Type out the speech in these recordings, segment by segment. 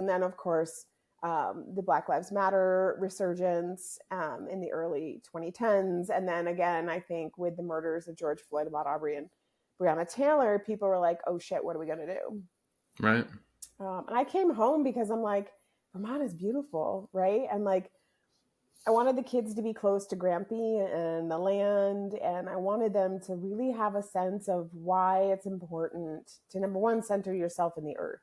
And then, of course, the Black Lives Matter resurgence in the early 2010s. And then again, I think with the murders of George Floyd, Ahmaud Arbery, and Breonna Taylor, people were like, oh shit, what are we going to do? Right. And I came home because I'm like, Vermont is beautiful, right? And like, I wanted the kids to be close to Grampy and the land, and I wanted them to really have a sense of why it's important to, number one, center yourself in the earth.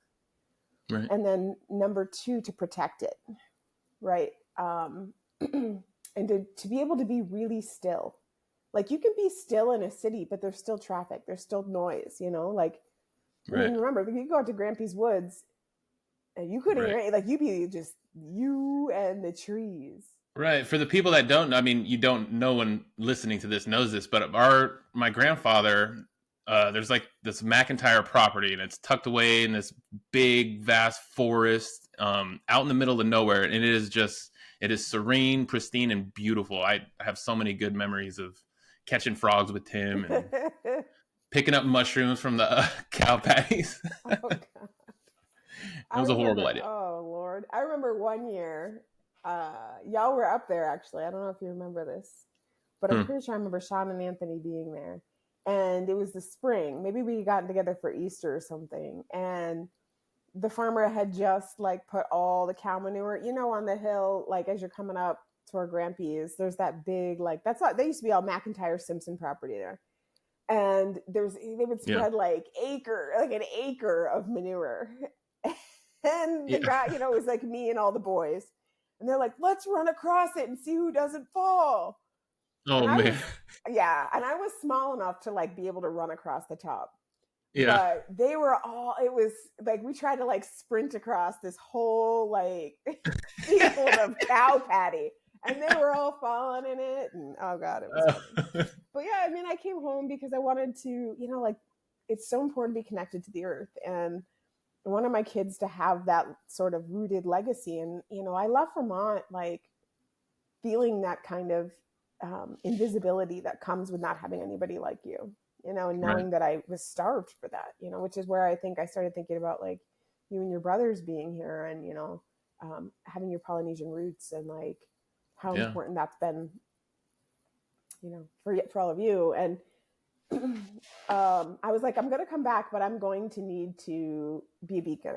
Right. And then number two, to protect it, right? And to be able to be really still. Like you can be still in a city, but there's still traffic, there's still noise, you know? Like, I mean, remember, you go out to Grampy's woods and you couldn't hear it, like you'd be just you and the trees. Right. For the people that don't know, I mean, you don't, no one listening to this knows this, but my grandfather, there's like this McIntyre property and it's tucked away in this big, vast forest, out in the middle of nowhere. And it is serene, pristine, and beautiful. I have so many good memories of catching frogs with Tim and picking up mushrooms from the cow patties. Oh, God. It was a horrible idea. Oh, Lord. I remember one year, y'all were up there, actually. I don't know if you remember this, but I'm pretty sure I remember Sean and Anthony being there. And it was the spring. Maybe we had gotten together for Easter or something. And the farmer had just like put all the cow manure, you know, on the hill, like as you're coming up to where Grampy is, there's that big, like, they used to be all McIntyre Simpson property there. And they would spread like an acre of manure. And the guy, you know, it was like me and all the boys. And they're like, let's run across it and see who doesn't fall. Oh, man. And I was small enough to like be able to run across the top. Yeah. But they were all, it was like, we tried to like sprint across this whole like field of cow patty. And they were all falling in it. And oh God, it was funny. But yeah, I mean, I came home because I wanted to, you know, like, it's so important to be connected to the earth. And I wanted my kids to have that sort of rooted legacy. And, you know, I love Vermont, like feeling that kind of invisibility that comes with not having anybody like you, you know, and knowing that I was starved for that, you know, which is where I think I started thinking about like you and your brothers being here and, you know, having your Polynesian roots and like how important that's been, you know, for all of you. And I was like, I'm going to come back, but I'm going to need to be a beacon.